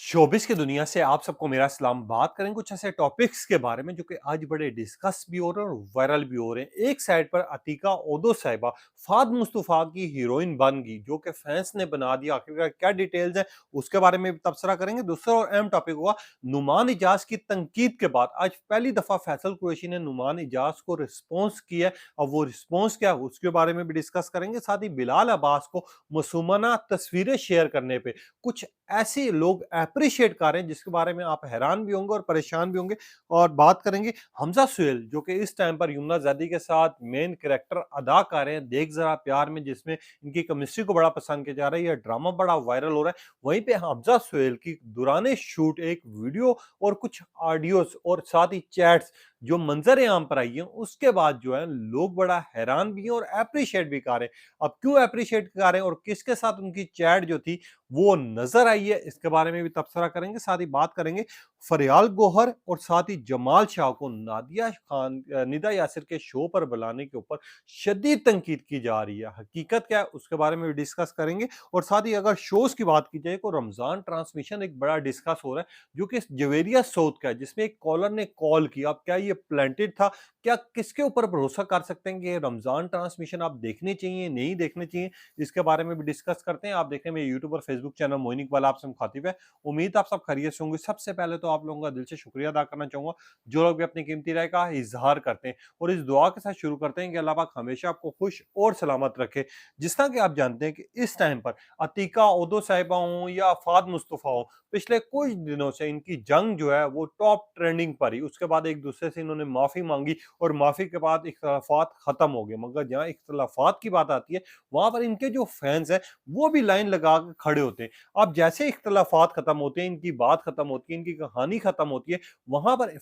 Showbiz की दुनिया से आप सबको मेरा सलाम। बात करें कुछ ऐसे टॉपिक्स के बारे में जो कि आज बड़े डिस्कस भी हो रहे हैं और वायरल भी हो रहे हैं। एक साइड पर अतीका ओदो साहिबा फाद मुस्तफा की हीरोइन बन गई, जो कि फैंस ने बना दिया। आखिरकार क्या डिटेल्स है उसके बारे में भी तबसरा करेंगे। दूसरा और अहम टॉपिक हुआ नुमान इजाज की तनकीद के बाद आज पहली दफा फैसल कुरैशी ने नुमान इजाज को रिस्पॉन्स किया। अब वो रिस्पॉन्स क्या है उसके बारे में भी डिस्कस करेंगे। साथ ही बिलाल अब्बास को मासूमाना तस्वीरें शेयर करने पे कुछ ऐसे लोग एप्रिशिएट कर रहे हैं जिसके बारे में आप हैरान भी होंगे और परेशान भी होंगे। और बात करेंगे हमजा सुहेल, जो कि इस टाइम पर यमुना जैदी के साथ मेन कैरेक्टर अदा कर रहे हैं देख जरा प्यार में, जिसमें इनकी केमिस्ट्री को बड़ा पसंद किया जा रहा है। यह ड्रामा बड़ा वायरल हो रहा है। वहीं पे हमजा सुहेल की दौरान शूट एक वीडियो और कुछ ऑडियोस और साथ ही चैट्स जो मंजर आम पर आई है, उसके बाद जो है लोग बड़ा हैरान भी हैं और एप्रिशिएट भी कर रहे हैं। अब क्यों एप्रिशिएट कर रहे हैं और किसके साथ उनकी चैट जो थी वो नजर आई है, इसके बारे में भी तबसरा करेंगे। साथ ही बात करेंगे फरियाल गोहर और साथ ही जमाल शाह को नादिया खान निदा यासिर के शो पर बुलाने के ऊपर शदीद तनकीद की जा रही है। हकीकत क्या है उसके बारे में भी डिस्कस करेंगे। और साथ ही अगर शोज की बात की जाए तो रमजान ट्रांसमिशन एक बड़ा डिस्कस हो रहा है, जो कि जवेरिया साउथ का है, जिसमें एक कॉलर ने कॉल किया। अब क्या ये प्लांटेड था? क्या किसके ऊपर भरोसा कर सकते हैं कि रमजान ट्रांसमिशन आप देखने चाहिए नहीं देखने चाहिए? इसके बारे में भी डिस्कस करते हैं। आप देख रहे हैं मेरे यूट्यूब और फेसबुक चैनल मोइन इकबाल, आपसे मुखातिब है। उम्मीद आप सब खैरियत से होंगे। सबसे पहले तो आप लोगों का दिल से शुक्रिया अदा करना चाहूंगा जो लोग भी अपनी कीमती राय का इजहार करते हैं। और इस दुआ के साथ शुरू करते हैं कि अल्लाह पाक हमेशा आपको खुश और सलामत रखे। जिस तरह कि आप जानते हैं कि इस टाइम पर अतीका ओदो साहिबा हो या फाद मुस्तफा हो, पिछले कुछ दिनों से इनकी जंग जो है वो टॉप ट्रेंडिंग पर ही। उसके बाद एक दूसरे से इन्होंने माफी मांगी और माफी के बाद इख्तलाफात खत्म हो गए। मगर जहाँ इख्तलाफात की बात आती है वहां पर इनके जो फैंस हैं वो भी लाइन लगा के खड़े होते हैं। अब जैसे इख्तलाफात खत्म होते हैं, इनकी बात खत्म होती है, इनकी कहानी खत्म होती है, वहां पर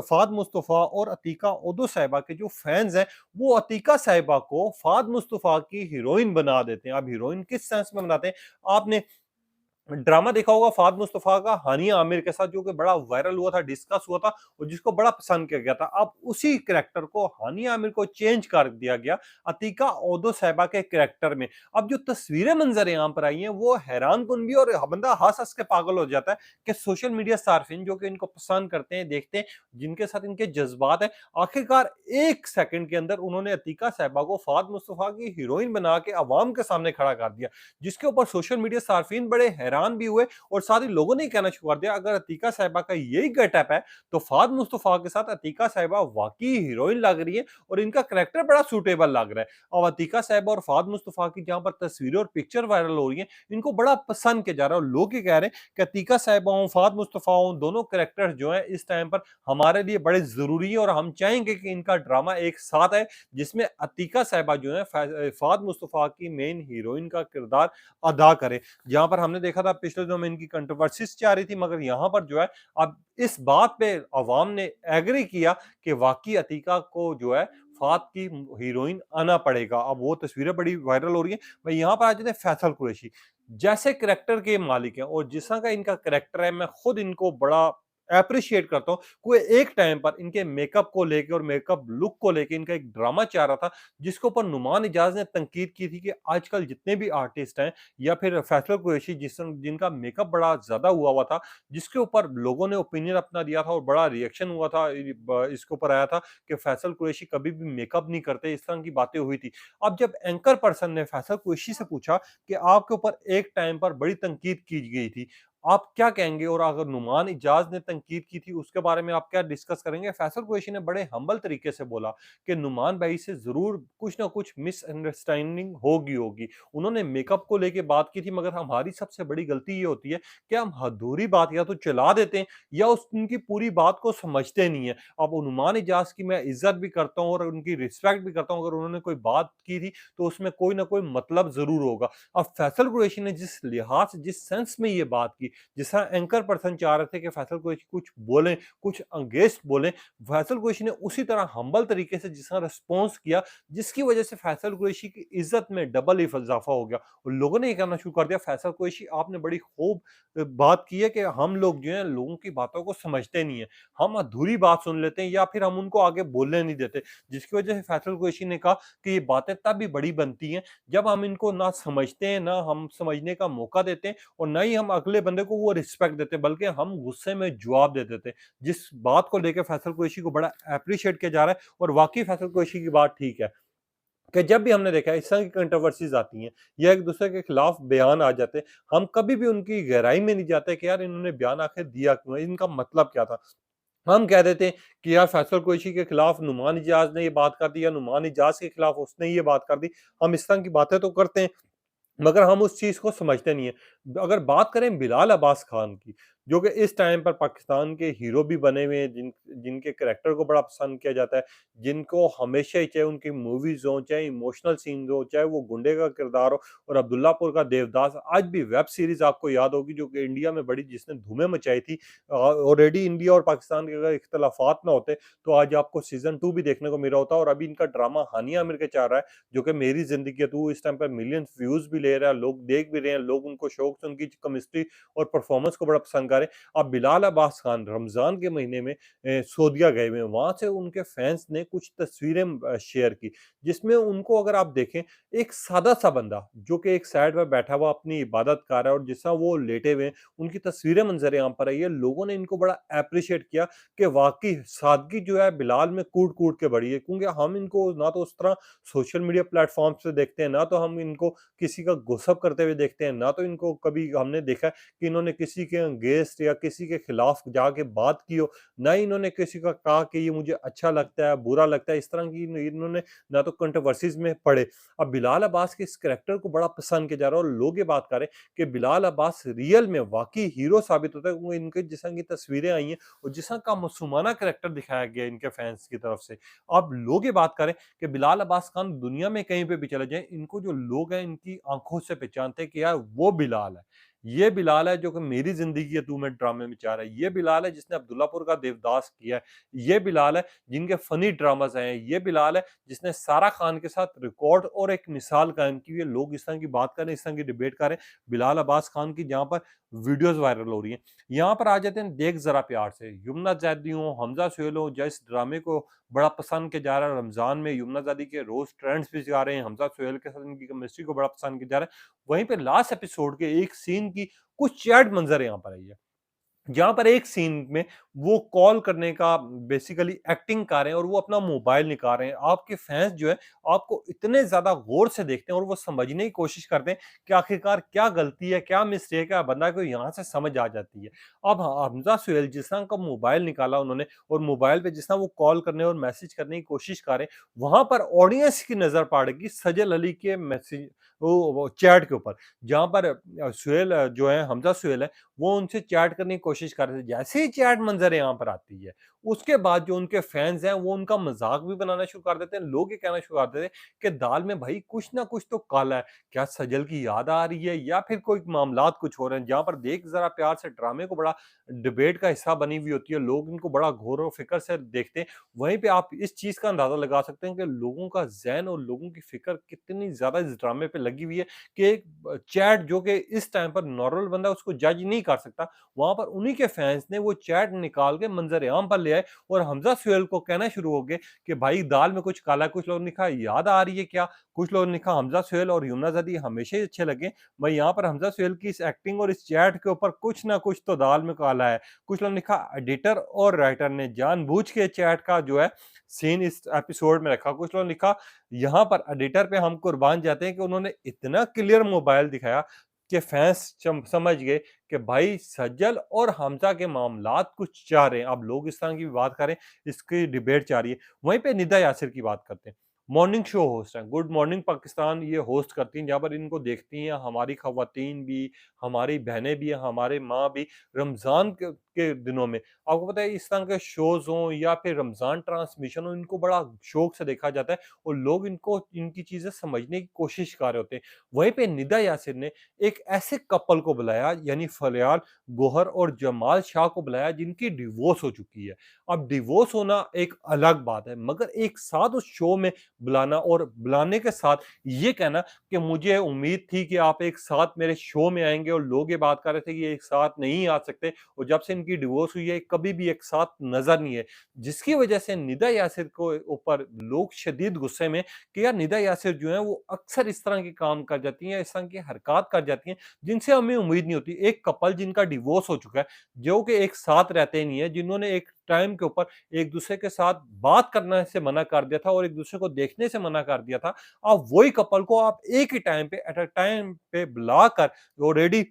फाद मुस्तफा और अतीका ओदो साहिबा के जो फैंस हैं वो अतीका साहिबा को फाद मुस्तफा की हीरोइन बना देते हैं। अब हीरोइन किस सेंस में बनाते हैं? आपने ड्रामा देखा होगा फाद मुस्तफा का हानिया आमिर के साथ, जो कि बड़ा वायरल हुआ था, डिस्कस हुआ था और जिसको बड़ा पसंद किया गया था। अब उसी कैरेक्टर को हानिया आमिर को चेंज कर दिया गया अतीका ओदो साहिबा के कैरेक्टर में। अब जो तस्वीरें मंजर आम पर आई हैं वो हैरान कुन भी, और बंदा हंस हंस के पागल हो जाता है कि सोशल मीडिया सार्फिन जो कि इनको पसंद करते हैं, देखते हैं, जिनके साथ इनके जज्बात हैं, आखिरकार एक सेकंड के अंदर उन्होंने अतीका साहिबा को फाद मुस्तफा की हीरोइन बना के अवाम के सामने खड़ा कर दिया, जिसके ऊपर सोशल मीडिया सार्फिन बड़े हैरान भी हुए। और साथ ही लोगों ने कहना शुरू कर दिया अगर अतीका साहिबा का यही गेटअप है तो फाद मुस्तफा के साथ अतीका साहिबा वाकई हीरोइन लग रही है और इनका करैक्टर बड़ा सूटेबल लग रहा है। और अतीका साहिबा और फाद मुस्तफा की जहां पर तस्वीरें और पिक्चर वायरल हो रही है, इनको बड़ा पसंद किया जा रहा है। और लोग ये कह रहे हैं कि अतीका साहिबा हो फाद मुस्तफा हो, दोनों कैरेक्टर जो है इस टाइम पर हमारे लिए बड़े जरूरी है और हम चाहेंगे कि इनका ड्रामा एक साथ है, जिसमें अतीका साहिबा जो है फाद मुस्तफा की मेन हीरोइन का किरदार अदा करे। जहां पर हमने देखा था पिछले दिनों में इनकी कंट्रोवर्सीज जा रही थी, मगर यहां पर जो है अब इस बात पे अवाम ने एग्री किया कि वाकई अतीका को जो है फात की हीरोइन आना पड़ेगा। अब वो तस्वीरें बड़ी वायरल हो रही है। भाई यहाँ पर आ जाते हैं फैसल कुरैशी, जैसे करेक्टर के मालिक हैं और जिस तरह का इनका करेक्टर है, मैं खुद इनको बड़ा अप्रिशिएट करता हूँ। कोई एक टाइम पर इनके मेकअप को लेके और मेकअप लुक को लेके इनका एक ड्रामा चल रहा था, जिसके ऊपर नुमान इजाज ने तनकीद की थी कि आजकल जितने भी आर्टिस्ट हैं या फिर फैसल कुरैशी जिनका मेकअप बड़ा ज्यादा हुआ था, जिसके ऊपर लोगों ने ओपिनियन अपना दिया था और बड़ा रिएक्शन हुआ था, इसके ऊपर आया था कि फैसल कुरैशी कभी भी मेकअप नहीं करते, इस तरह की बातें हुई थी। अब जब एंकर पर्सन ने फैसल कुरैशी से पूछा कि आपके ऊपर एक टाइम पर बड़ी तनकीद की गई थी, आप क्या कहेंगे? और अगर नुमान इजाज ने तनकीद की थी उसके बारे में आप क्या डिस्कस करेंगे? फैसल कुरैशी ने बड़े हम्बल तरीके से बोला कि नुमान भाई से जरूर कुछ ना कुछ मिसअंडरस्टैंडिंग होगी। उन्होंने मेकअप को लेके बात की थी, मगर हमारी सबसे बड़ी गलती ये होती है कि हम अधूरी बात या तो चला देते हैं या उनकी पूरी बात को समझते नहीं है। अब नुमान इजाज की मैं इज्जत भी करता हूँ और उनकी रिस्पेक्ट भी करता हूँ। अगर उन्होंने कोई बात की थी तो उसमें कोई ना कोई मतलब जरूर होगा। अब फैसल कुरैशी ने जिस लिहाज से, जिस सेंस में ये बात की, जिस तरह एंकर पर्सन चाह रहे थे कि फैसल कुरैशी कुछ बोलें, कुछ अगेंस्ट बोलें, फैसल कुरैशी ने उसी तरह हम्बल तरीके से जिस तरह रिस्पॉन्स किया, जिसकी वजह से फैसल कुरैशी की इज्जत में डबल इजाफा हो गया। और लोगों ने ये कहना शुरू कर दिया फैसल कुरैशी आपने बड़ी खूब बात की है कि हम लोग जो है लोगों की बातों को समझते नहीं है, हम अधूरी बात सुन लेते हैं या फिर हम उनको आगे बोलने नहीं देते। जिसकी वजह से फैसल कुरैशी ने कहा कि ये बातें तब भी बड़ी बनती हैं जब हम इनको ना समझते हैं, ना हम समझने का मौका देते हैं और ना ही हम अगले बंदे वाले को वो रिस्पेक्ट देते, बल्कि हम गुस्से में जवाब दे देते। जिस बात को लेके फैसल कुरैशी को बड़ा एप्रिशिएट किया जा रहा है, और वाक़ई फैसल कुरैशी की बात ठीक है। कि जब भी हमने देखा है इस तरह की कंट्रोवर्सीज़ आती हैं या एक-दूसरे के खिलाफ बयान आ जाते हैं, हम कभी भी उनकी गहराई में नहीं जाते कि यार इन्होंने बयान आखिर दिया क्यों है? इनका मतलब क्या था? हम कह देते हैं कि यार फैसल कुरैशी के खिलाफ नुमान इजाज़ ने ये बात कर दी, या नुमान इजाज़ के खिलाफ उसने ये बात कर दी। हम इस तरह की बातें तो करते हैं, मगर हम उस चीज़ को समझते नहीं हैं। अगर बात करें बिलाल अब्बास खान की, जो कि इस टाइम पर पाकिस्तान के हीरो भी बने हुए हैं, जिनके करैक्टर को बड़ा पसंद किया जाता है, जिनको हमेशा ही, चाहे उनकी मूवीज़ हों, चाहे इमोशनल सीन्स हों, चाहे वो गुंडे का किरदार हो, और अब्दुल्लापुर का देवदास, आज भी वेब सीरीज़ आपको याद होगी जो कि इंडिया में बड़ी, जिसने धूमें मचाई थी। ऑलरेडी इंडिया और पाकिस्तान के अगर इख्तिलाफ़ात ना होते, तो आज आपको सीज़न 2 भी देखने को मिला होता, और अभी इनका ड्रामा हानिया आमिर के चल रहा है, जो कि मेरी ज़िंदगी है तू, इस टाइम पे मिलियंस व्यूज़ भी ले रहा है, लोग देख भी रहे हैं, लोग उनको शौक से उनकी केमिस्ट्री और परफॉर्मेंस को बड़ा पसंद कर रहे हैं। अब बिलाल अब्बास खान रमज़ान के महीने में सऊदीया गए हुए हैं, वहाँ से उनके फैन्स ने कुछ तस्वीरें शेयर की, जिसमें उनको अगर आप देखें, एक सादा-सा बंदा जो कि एक साइड में बैठा हुआ अपनी इबादत कर रहा है, और जिस तरह वो लेटे हुए हैं, उनकी तस्वीरें मंज़र-ए-आम पर आई है। लोगों ने इनको बड़ा एप्रिशिएट किया कि वाक़ई सादगी जो है बिलाल में कूट-कूट के बढ़ी है, क्योंकि हम इनको ना तो उस तरह सोशल मीडिया प्लेटफ़ॉर्म्स पे देखते हैं, ना तो हम इनको किसी का गॉसिप करते हुए देखते हैं, ना तो इनको कभी हमने देखा है कि इन्होंने किसी के अगेंस्ट या किसी के खिलाफ जाके बात की हो, ना ही इन्होंने किसी का कहा कि ये मुझे अच्छा लगता है, बुरा लगता है, इस तरह की इन्होंने ना तो कंट्रोवर्सीज़ में पड़े। अब बिलाल अब्बास के इस कैरेक्टर को बड़ा पसंद किया जा रहा है, और लोग ये बात कर रहे हैं कि बिलाल अब्बास रियल में वाक़ई हीरो साबित होता है, क्योंकि इनके जिस तरह की तस्वीरें आई हैं, और जिस तरह का मासूमाना कैरेक्टर दिखाया गया है इनके फैन्स की तरफ से। अब लोग ये बात करें कि बिलाल अब्बास खान दुनिया में कहीं पे भी चले जाएँ, इनको जो लोग हैं इनकी आँखों से पहचानते हैं कि यार वो बिलाल है। ये बिलाल है जो कि मेरी ज़िंदगी है तू में ड्रामे में चाह रहा है। ये बिलाल है जिसने अब्दुल्लापुर का देवदास किया है। ये बिलाल है जिनके फ़नी ड्रामाज़ आए हैं। ये बिलाल है जिसने सारा खान के साथ रिकॉर्ड और एक मिसाल कायम की हुई है। लोग इस तरह की बात कर रहे हैं, इस तरह की डिबेट कर रहे हैं, बिलाल अब्बास खान की जहाँ पर वीडियोज़ वायरल हो रही हैं। यहाँ पर आ जाते हैं देख ज़रा प्यार से। यमुना ज़ैदी हों, हमज़ा सुहेल हों, जिस ड्रामे को बड़ा पसंद किया जा रहा है। रमज़ान में यमुना ज़ैदी के रोज़ ट्रेंड्स भी जा रहे हैं। हमज़ा सुहेल के साथ इनकी केमिस्ट्री को बड़ा पसंद किया जा रहा है। वहीं पे लास्ट एपिसोड के एक सीन की कुछ चैट मंज़र यहाँ पर आई है। जहाँ पर एक सीन में वो कॉल करने का बेसिकली एक्टिंग कर रहे हैं, और वो अपना मोबाइल निकाल रहे हैं। आपके फैन्स जो है आपको इतने ज़्यादा गौर से देखते हैं, और वो समझने की कोशिश करते हैं कि आखिरकार क्या गलती है, क्या मिस्टेक है, बंदा को यहाँ से समझ आ जाती है। अब हमज़ा सुहेल जिस तरह का मोबाइल निकाला उन्होंने, और मोबाइल पे जिस तरह वो कॉल करने और मैसेज करने की कोशिश कर रहे हैं, वहाँ पर ऑडियंस की नज़र पड़ेगी सजल अली के मैसेज, वो चैट के ऊपर, जहाँ पर सुहेल जो है, हमज़ा सुहेल है, वो उनसे चैट करने की कोशिश कर रहे थे। जैसे ही चैट मंज़र-ए-आम पर आती है, उसके बाद जो उनके फैन्स हैं, वो उनका मज़ाक भी बनाना शुरू कर देते हैं। लोग ये कहना शुरू कर देते हैं कि दाल में भई कुछ ना कुछ तो काला है। क्या सजल की याद आ रही है, या फिर कोई मामलात कुछ हो रहे हैं? जहाँ पर देख ज़रा प्यार से ड्रामे को बड़ा डिबेट का हिस्सा बनी हुई होती है। लोग इनको बड़ा गौर और फ़िक्र से देखते हैं। वहीं पे आप इस चीज़ का अंदाज़ा लगा सकते हैं कि लोगों का ज़हन और लोगों की फ़िक्र कितनी ज़्यादा इस ड्रामे पे लगी हुई है, कि एक चैट जो कि इस टाइम पर नॉर्मल बंदा उसको जज नहीं कर सकता, वहाँ पर उन्हीं के फैन्स ने वो चैट निकाल के मंज़र-ए-आम पर ले आए, और हमज़ा सुहेल को कहना शुरू हो गए कि भाई दाल में कुछ काला है। कुछ लोगों ने लिखा याद आ रही है क्या? कुछ लोगों ने लिखा हमज़ा सुहेल और यमुना ज़ैदी हमेशा ही अच्छे लगे। मैं यहाँ पर हमज़ा सुहेल की इस एक्टिंग और इस चैट के ऊपर कुछ ना कुछ तो दाल में काला है। कुछ लोगों ने लिखा एडिटर और राइटर ने जानबूझ के चैट का जो है सीन इस एपिसोड में रखा। कुछ लोगों ने लिखा यहाँ पर एडिटर पे हम कुर्बान जाते हैं कि उन्होंने इतना क्लियर मोबाइल दिखाया कि फैंस समझ गए कि भाई सज्जल और हमजा के मामलात कुछ चाह रहे हैं। अब लोग इस तरह की भी बात करें, इसकी डिबेट जा रही है। वहीं पे निदा यासिर की बात करते हैं। मॉर्निंग शो होस्ट हैं, गुड मॉर्निंग पाकिस्तान ये होस्ट करती हैं, जहाँ पर इनको देखती हैं हमारी खवातीन भी, हमारी बहनें भी, हमारे माँ भी, रमज़ान के दिनों में। आपको पता है इस तरह के शोज़ हों या फिर रमज़ान ट्रांसमिशन हो, इनको बड़ा शौक से देखा जाता है, और लोग इनको इनकी चीज़ें समझने की कोशिश कर रहे होते हैं। वहीं पे निदा यासिर ने एक ऐसे कपल को बुलाया, यानी फरियाल गौहर और जमाल शाह को बुलाया, जिनकी डिवोर्स हो चुकी है। अब डिवोर्स होना एक अलग बात है, मगर एक साथ उस शो में बुलाना और बुलाने के साथ ये कहना कि मुझे उम्मीद थी कि आप एक साथ मेरे शो में आएँगे और लोग ये बात कर रहे थे कि ये एक साथ नहीं आ सकते और जब से इनकी डिवोर्स हुई है, कभी भी एक साथ नज़र नहीं है। जिसकी वजह से निदा यासिर को ऊपर लोग शदीद गुस्से में कि यार निदा यासिर जो है वो अक्सर इस तरह के काम कर जाती हैं, इस तरह की हरकत कर जाती हैं, जिनसे हमें उम्मीद नहीं होती। एक कपल जिनका डिवोर्स हो चुका है, जो कि एक साथ रहते नहीं है, जिन्होंने एक टाइम के ऊपर एक-दूसरे के साथ बात करने से मना कर दिया था और एक-दूसरे को देखने से मना कर दिया था। अब वही कपल को आप एक ही टाइम पे एट अ टाइम पे बुलाकर ऑलरेडी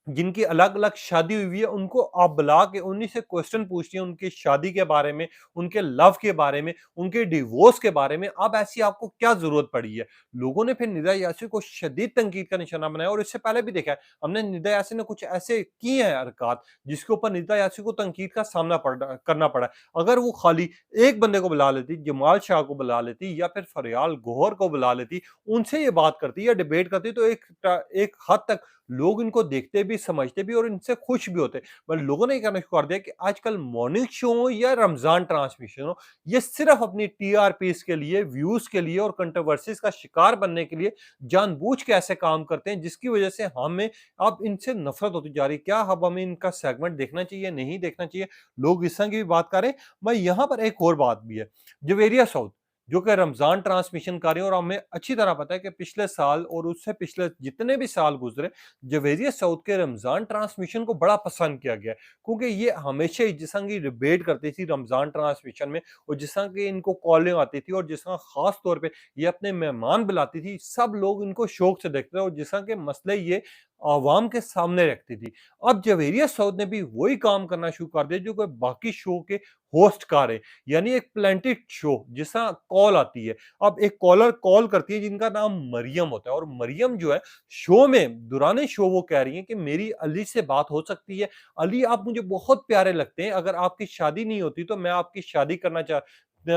जिनकी अलग-अलग शादी हुई है, उनको आप बुला के उन्हीं से क्वेश्चन पूछती हैं उनकी शादी के बारे में, उनके लव के बारे में, उनके डिवोर्स के बारे में। अब ऐसी आपको क्या ज़रूरत पड़ी है? लोगों ने फिर निदा यासिर को शदीद तनकीद का निशाना बनाया और इससे पहले भी देखा है, हमने निदा यासिर ने कुछ ऐसे किए हैं हरकत, जिसके ऊपर निदा यासिर को तनकीद का सामना करना पड़ा है। अगर वो खाली एक बंदे को बुला लेती, जमाल शाह को बुला लेती या फिर फरियाल गौहर को बुला लेती, उनसे ये बात करती या डिबेट करती तो एक हद तक लोग इनको देखते भी, समझते भी और इनसे खुश भी होते। पर लोगों ने ये कहना शुरू कर दिया कि आजकल मॉर्निंग शो हो या रमज़ान ट्रांसमिशन हो, ये सिर्फ़ अपनी टीआरपीज़ के लिए, व्यूज़ के लिए और कंट्रोवर्सीज़ का शिकार बनने के लिए जानबूझ के ऐसे काम करते हैं, जिसकी वजह से हमें अब इनसे नफ़रत होती जा रही है। क्या अब हमें इनका सेगमेंट देखना चाहिए, नहीं देखना चाहिए? लोग इस तरह की भी बात कर रहे हैं। मैं यहाँ पर एक और बात भी है, जवेरिया साउथ जो कि रमज़ान ट्रांसमिशन कर रही है और हमें अच्छी तरह पता है कि पिछले साल और उससे पिछले जितने भी साल गुज़रे, जवेरिया साउथ के रमज़ान ट्रांसमिशन को बड़ा पसंद किया गया है। क्योंकि ये हमेशा ही जिस तरह की डिबेट करती थी रमज़ान ट्रांसमिशन में और जिस तरह की इनको कॉलिंग आती थी और जिस तरह ख़ास तौर पे ये अपने मेहमान बुलाती थी, सब लोग इनको शौक से देखते थे और जिस तरह के मसले ये आवाम के सामने रखती थी। अब जवेरिया साउथ ने भी वही काम करना शुरू कर दिया जो कि बाकी शो के होस्ट कर रहे हैं। यानी एक प्लेंटिड शो जिस तरह कॉल आती है। अब एक कॉलर कॉल करती है जिनका नाम मरियम होता है और मरियम जो है शो में दौरान शो वो कह रही हैं कि मेरी अली से बात हो सकती है। अली आप मुझे बहुत प्यारे लगते हैं, अगर आपकी शादी नहीं होती तो मैं आपकी शादी करना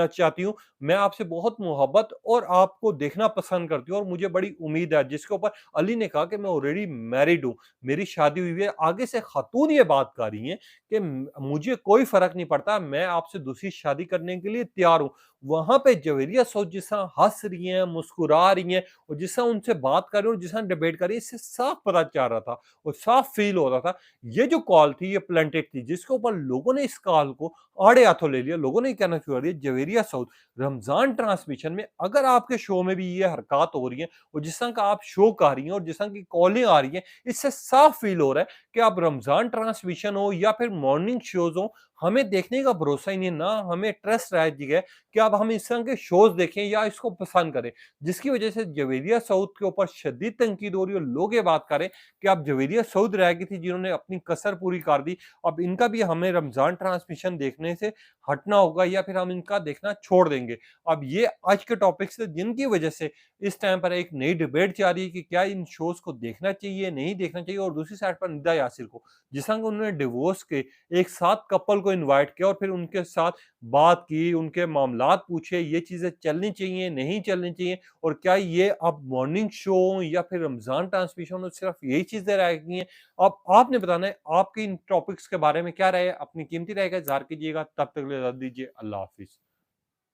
चाहती हूँ। मैं आपसे बहुत मोहब्बत और आपको देखना पसंद करती हूँ और मुझे बड़ी उम्मीद है। जिसके ऊपर अली ने कहा कि मैं ऑलरेडी मैरिड हूँ, मेरी शादी हुई है। आगे से खातून ये बात कर रही हैं कि मुझे कोई फ़र्क नहीं पड़ता, मैं आपसे दूसरी शादी करने के लिए तैयार हूँ। वहाँ पे जवेरिया सोच जिस तरह हँस रही हैं, मुस्कुरा रही हैं और जिस तरह उनसे बात कर रही हैं और जिस तरह डिबेट कर रही हैं, इससे साफ पता चल रहा था और साफ फ़ील हो रहा था, ये जो कॉल थी ये प्लांटेड थी, जिसके ऊपर लोगों ने इस कॉल को आड़े हाथों ले लिया। लोगों ने ये कहना शुरू कर दिया जवेरिया साउथ रमज़ान ट्रांसमिशन में अगर आपके शो में भी ये हरकत हो रही है और जिस तरह का आप शो कर रही हैं और जिस तरह की कॉलिंग आ रही है, इससे साफ फ़ील हो रहा है कि आप रमज़ान ट्रांसमिशन हो या फिर मॉर्निंग शोज़ हो, हमें देखने का भरोसा ही नहीं है, ना हमें ट्रस्ट रह गया है कि अब हम इस तरह के शोज़ देखें या इसको पसंद करें। जिसकी वजह से जवेरिया साउथ के ऊपर शदीद तनकीद हो रही है और लोग ये बात कर रहे हैं कि अब जवेरिया साउथ रह गई थी जिन्होंने अपनी कसर पूरी कर दी, अब इनका भी हमें रमज़ान ट्रांसमिशन देखने से हटना होगा या फिर हम इनका देखना छोड़ देंगे। अब ये आज के टॉपिक्स थे जिनकी वजह से इस टाइम पर एक नई डिबेट चल रही है कि क्या इन शोज़ को देखना चाहिए, नहीं देखना चाहिए और दूसरी साइड पर निदा यासिर को, जिस तरह के उन्होंने डिवोर्स के एक साथ कपल को इनवाइट किया और फिर उनके साथ बात की, उनके मामलात पूछे, ये चीज़ें चलनी चाहिए, नहीं चलनी चाहिए और क्या ये अब मॉर्निंग शो या फिर रमज़ान ट्रांसमिशन में सिर्फ़ यही चीज़ें रह गई हैं। अब आपने बताना है आपकी इन टॉपिक्स के बारे में क्या राय है? अपनी कीमती राय का इज़हार कीजिएगा। तब तक के लिए इजाज़त दीजिए। अल्लाह हाफ़िज़।